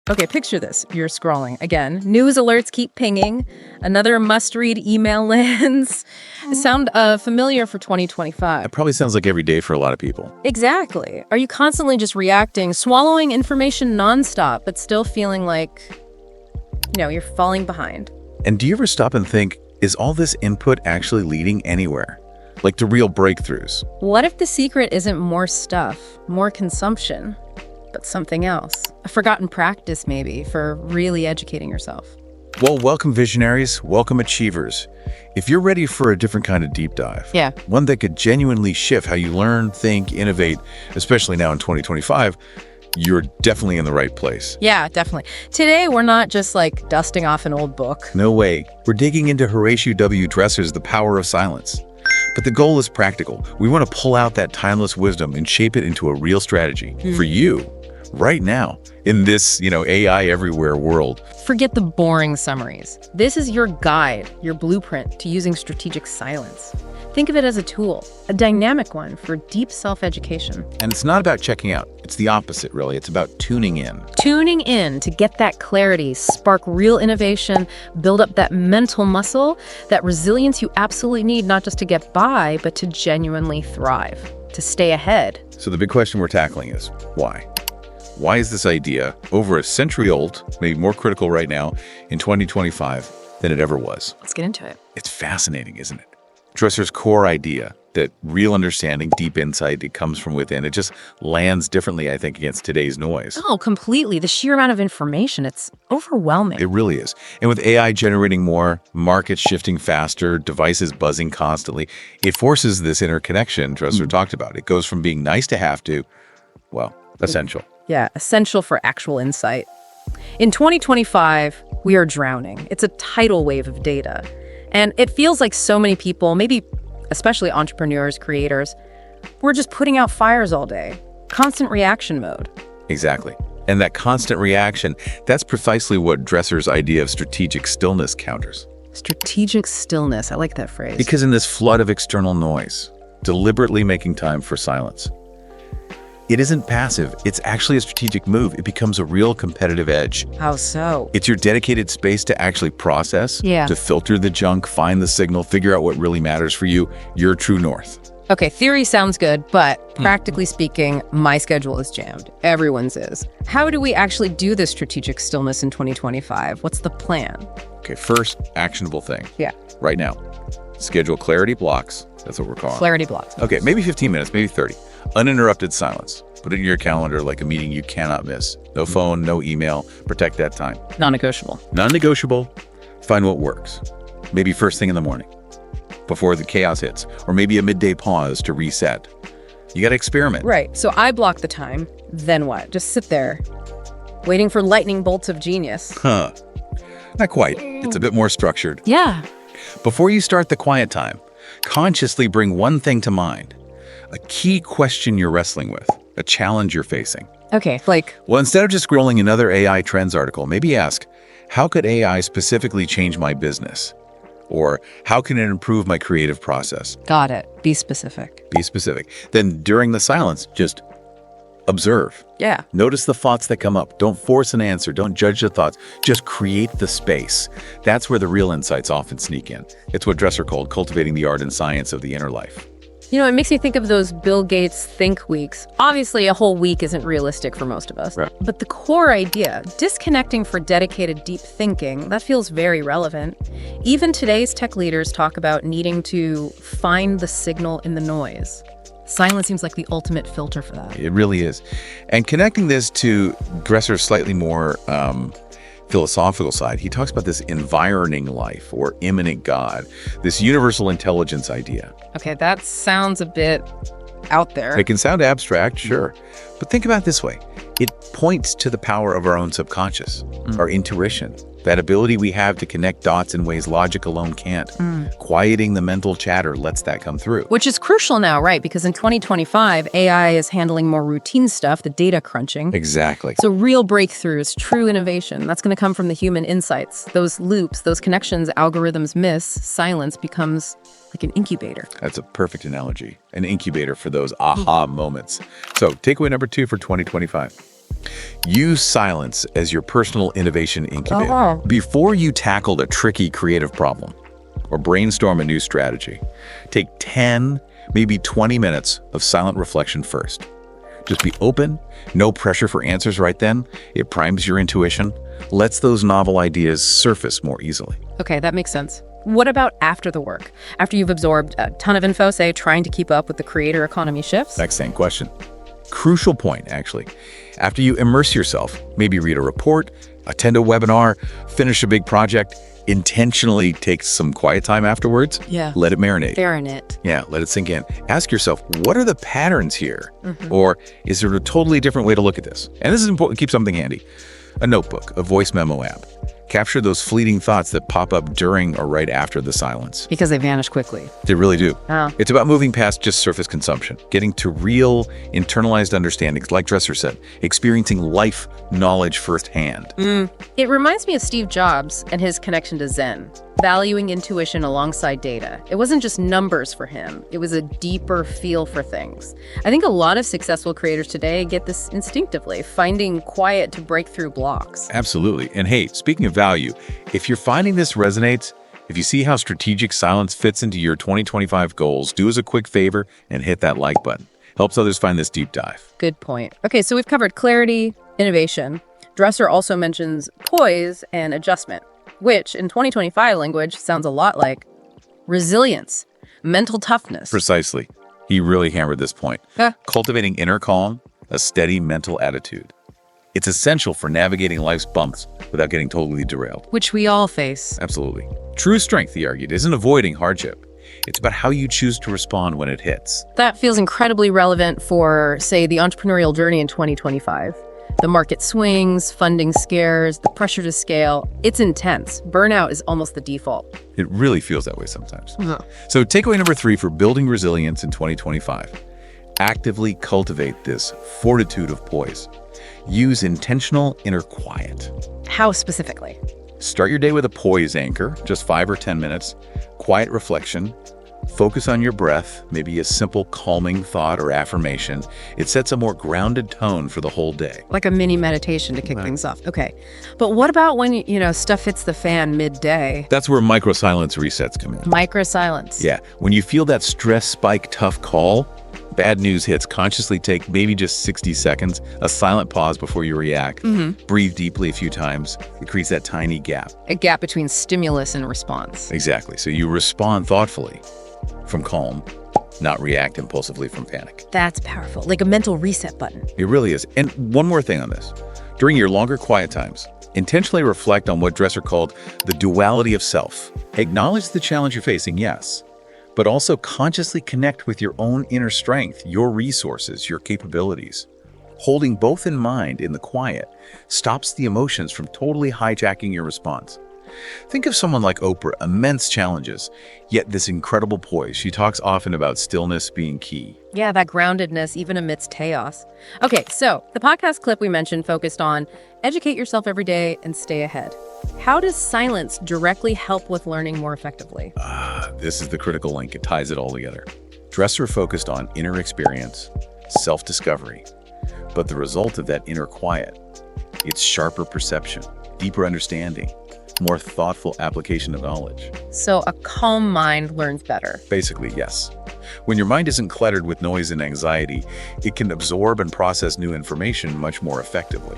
Okay, picture this. You're scrolling. Again, news alerts keep pinging. Another must-read email lands. Sound familiar for 2025? It probably sounds like every day for a lot of people. Exactly. Are you constantly just reacting, swallowing information nonstop, but still feeling like, you're falling behind? And do you ever stop and think, is all this input actually leading anywhere? Like to real breakthroughs? What if the secret isn't more stuff, more consumption, but something else? A forgotten practice, maybe, for really educating yourself. Well, welcome visionaries, welcome achievers. If you're ready for a different kind of deep dive, one that could genuinely shift how you learn, think, innovate, especially now in 2025, you're definitely in the right place. Yeah, definitely. Today, we're not just like dusting off an old book. No way. We're digging into Horatio W. Dresser's The Power of Silence. But the goal is practical. We want to pull out that timeless wisdom and shape it into a real strategy for you right now in this, AI everywhere world. Forget the boring summaries. This is your guide, your blueprint to using strategic silence. Think of it as a tool, a dynamic one for deep self-education. And it's not about checking out. It's the opposite, really. It's about tuning in. Tuning in to get that clarity, spark real innovation, build up that mental muscle, that resilience you absolutely need, not just to get by, but to genuinely thrive, to stay ahead. So the big question we're tackling is, why? Why is this idea over a century old, maybe more critical right now in 2025 than it ever was? Let's get into it. It's fascinating, isn't it? Dresser's core idea that real understanding, deep insight, it comes from within. It just lands differently, I think, against today's noise. Oh, completely. The sheer amount of information, it's overwhelming. It really is. And with AI generating more, markets shifting faster, devices buzzing constantly, it forces this interconnection Dresser talked about. It goes from being nice to have to, well, essential. Yeah, essential for actual insight. In 2025, we are drowning. It's a tidal wave of data. And it feels like so many people, maybe especially entrepreneurs, creators, we're just putting out fires all day. Constant reaction mode. Exactly. And that constant reaction, that's precisely what Dresser's idea of strategic stillness counters. Strategic stillness. I like that phrase. Because in this flood of external noise, deliberately making time for silence, it isn't passive. It's actually a strategic move. It becomes a real competitive edge. How so? It's your dedicated space to actually process, to filter the junk, find the signal, figure out what really matters for you, your true north. Okay, theory sounds good, but practically speaking, my schedule is jammed. Everyone's is. How do we actually do this strategic stillness in 2025? What's the plan? Okay, first, actionable thing. Yeah. Right now, schedule clarity blocks. That's what we're calling. Clarity blocks. Okay, maybe 15 minutes, maybe 30. Uninterrupted silence. Put it in your calendar like a meeting you cannot miss. No phone, no email. Protect that time. Non-negotiable. Non-negotiable. Find what works. Maybe first thing in the morning, before the chaos hits, or maybe a midday pause to reset. You got to experiment. Right. So I block the time. Then what? Just sit there, waiting for lightning bolts of genius. Not quite. It's a bit more structured. Yeah. Before you start the quiet time, consciously bring one thing to mind. A key question you're wrestling with, a challenge you're facing. Okay, like? Well, instead of just scrolling another AI trends article, maybe ask, how could AI specifically change my business? Or how can it improve my creative process? Got it. Be specific. Be specific. Then during the silence, just observe. Yeah. Notice the thoughts that come up. Don't force an answer. Don't judge the thoughts. Just create the space. That's where the real insights often sneak in. It's what Dresser called cultivating the art and science of the inner life. It makes me think of those Bill Gates think weeks. Obviously, a whole week isn't realistic for most of us. Right. But the core idea, disconnecting for dedicated deep thinking, that feels very relevant. Even today's tech leaders talk about needing to find the signal in the noise. Silence seems like the ultimate filter for that. It really is. And connecting this to Dresser's slightly more philosophical side, he talks about this environing life or immanent God, this universal intelligence idea. Okay, that sounds a bit out there. It can sound abstract, sure. But think about it this way. It points to the power of our own subconscious, our intuition, that ability we have to connect dots in ways logic alone can't. Quieting the mental chatter lets that come through. Which is crucial now, right? Because in 2025, AI is handling more routine stuff, the data crunching. Exactly. So real breakthroughs, true innovation, that's going to come from the human insights. Those loops, those connections algorithms miss, silence becomes like an incubator. That's a perfect analogy. An incubator for those aha moments. So takeaway number 2 for 2025. Use silence as your personal innovation incubator. Before you tackle a tricky creative problem or brainstorm a new strategy, take 10, maybe 20 minutes of silent reflection first. Just be open, no pressure for answers right then. It primes your intuition, lets those novel ideas surface more easily. Okay, that makes sense. What about after the work? After you've absorbed a ton of info, say, trying to keep up with the creator economy shifts? Excellent question. Crucial point, actually. After you immerse yourself, maybe read a report, attend a webinar, finish a big project, intentionally take some quiet time afterwards. Yeah. Let it marinate. Marinate. Yeah, let it sink in. Ask yourself, what are the patterns here? Or is there a totally different way to look at this? And this is important. Keep something handy. A notebook, a voice memo app. Capture those fleeting thoughts that pop up during or right after the silence. Because they vanish quickly. They really do. Oh. It's about moving past just surface consumption, getting to real, internalized understandings, like Dresser said, experiencing life knowledge firsthand. It reminds me of Steve Jobs and his connection to Zen, valuing intuition alongside data. It wasn't just numbers for him. It was a deeper feel for things. I think a lot of successful creators today get this instinctively, finding quiet to break through blocks. Absolutely. And hey, speaking of value, if you're finding this resonates, if you see how strategic silence fits into your 2025 goals, do us a quick favor and hit that like button. Helps others find this deep dive. Good point. Okay, so we've covered clarity, innovation. Dresser also mentions poise and adjustment, which in 2025 language sounds a lot like resilience, mental toughness. Precisely. He really hammered this point. Huh. Cultivating inner calm, a steady mental attitude. It's essential for navigating life's bumps without getting totally derailed. Which we all face. Absolutely. True strength, he argued, isn't avoiding hardship. It's about how you choose to respond when it hits. That feels incredibly relevant for, say, the entrepreneurial journey in 2025. The market swings, funding scares, the pressure to scale. It's intense. Burnout is almost the default. It really feels that way sometimes. So takeaway number 3 for building resilience in 2025. Actively cultivate this fortitude of poise. Use intentional inner quiet. How specifically? Start your day with a poise anchor, just 5 or 10 minutes. Quiet reflection. Focus on your breath, maybe a simple calming thought or affirmation. It sets a more grounded tone for the whole day. Like a mini meditation to kick things off. Okay. But what about when, stuff hits the fan midday? That's where micro-silence resets come in. Micro-silence. Yeah, when you feel that stress spike tough call, bad news hits, consciously take maybe just 60 seconds, a silent pause before you react. Breathe deeply a few times. It creates that tiny gap. A gap between stimulus and response. Exactly. So you respond thoughtfully from calm, not react impulsively from panic. That's powerful. Like a mental reset button. It really is. And one more thing on this. During your longer quiet times, intentionally reflect on what Dresser called the duality of self. Acknowledge the challenge you're facing, yes, but also consciously connect with your own inner strength, your resources, your capabilities. Holding both in mind in the quiet stops the emotions from totally hijacking your response. Think of someone like Oprah, immense challenges, yet this incredible poise. She talks often about stillness being key. Yeah, that groundedness, even amidst chaos. Okay, so the podcast clip we mentioned focused on educate yourself every day and stay ahead. How does silence directly help with learning more effectively? This is the critical link. It ties it all together. Dresser focused on inner experience, self-discovery, but the result of that inner quiet, it's sharper perception, deeper understanding, more thoughtful application of knowledge. So a calm mind learns better. Basically, yes. When your mind isn't cluttered with noise and anxiety, it can absorb and process new information much more effectively.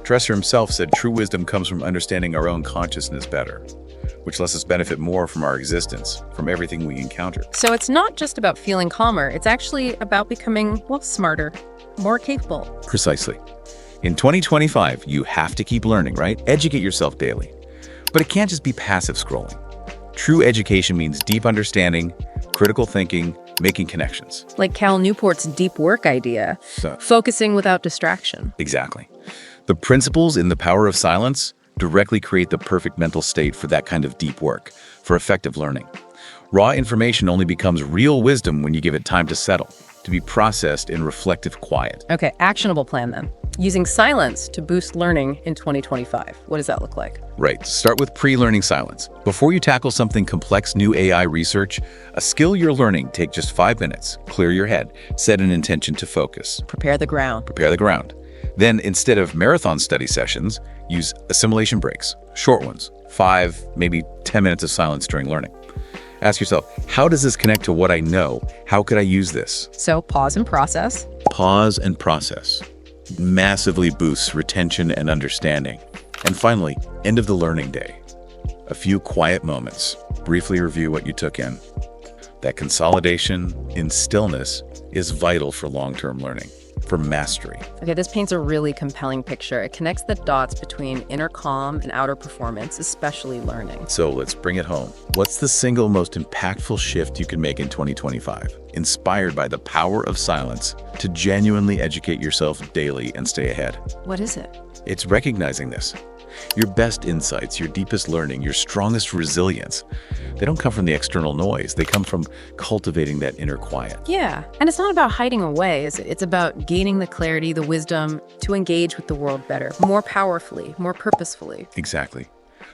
Dresser himself said true wisdom comes from understanding our own consciousness better, which lets us benefit more from our existence, from everything we encounter. So it's not just about feeling calmer, it's actually about becoming, smarter, more capable. Precisely. In 2025, you have to keep learning, right? Educate yourself daily. But it can't just be passive scrolling. True education means deep understanding, critical thinking, making connections. Like Cal Newport's deep work idea, focusing without distraction. Exactly. The principles in The Power of Silence directly create the perfect mental state for that kind of deep work, for effective learning. Raw information only becomes real wisdom when you give it time to settle, to be processed in reflective quiet. Okay, actionable plan then. Using silence to boost learning in 2025. What does that look like? Right. Start with pre-learning silence. Before you tackle something complex, new AI research, a skill you're learning, take just 5 minutes. Clear your head. Set an intention to focus. Prepare the ground. Prepare the ground. Then, instead of marathon study sessions, use assimilation breaks, short ones, 5, maybe 10 minutes of silence during learning. Ask yourself, how does this connect to what I know? How could I use this? So pause and process. Pause and process. Massively boosts retention and understanding. And finally, end of the learning day. A few quiet moments. Briefly review what you took in. That consolidation in stillness is vital for long-term learning, for mastery. Okay, this paints a really compelling picture. It connects the dots between inner calm and outer performance, especially learning. So let's bring it home. What's the single most impactful shift you can make in 2025, inspired by the power of silence to genuinely educate yourself daily and stay ahead? What is it? It's recognizing this. Your best insights, your deepest learning, your strongest resilience, they don't come from the external noise. They come from cultivating that inner quiet. Yeah, and it's not about hiding away, is it? It's about gaining the clarity, the wisdom to engage with the world better, more powerfully, more purposefully. Exactly.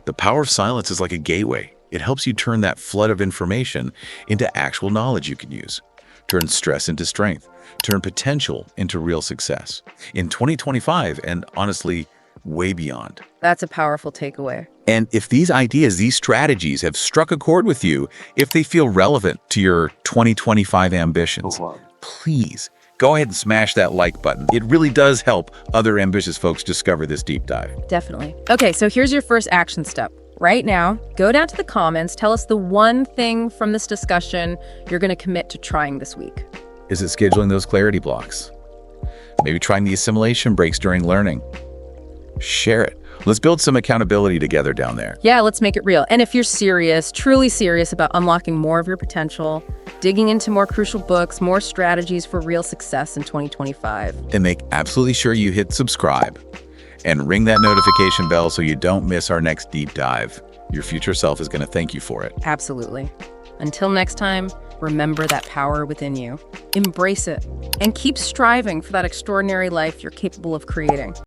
The power of silence is like a gateway. It helps you turn that flood of information into actual knowledge you can use. Turn stress into strength. Turn potential into real success. In 2025, and honestly, way beyond. That's a powerful takeaway. And if these ideas, these strategies have struck a chord with you, if they feel relevant to your 2025 ambitions, please go ahead and smash that like button. It really does help other ambitious folks discover this deep dive. Definitely. Okay, so here's your first action step. Right now, go down to the comments, tell us the one thing from this discussion you're going to commit to trying this week. Is it scheduling those clarity blocks? Maybe trying the assimilation breaks during learning? Share it. Let's build some accountability together down there. Yeah, let's make it real. And if you're serious, truly serious about unlocking more of your potential, digging into more crucial books, more strategies for real success in 2025. Then make absolutely sure you hit subscribe and ring that notification bell so you don't miss our next deep dive. Your future self is going to thank you for it. Absolutely. Until next time, remember that power within you. Embrace it and keep striving for that extraordinary life you're capable of creating.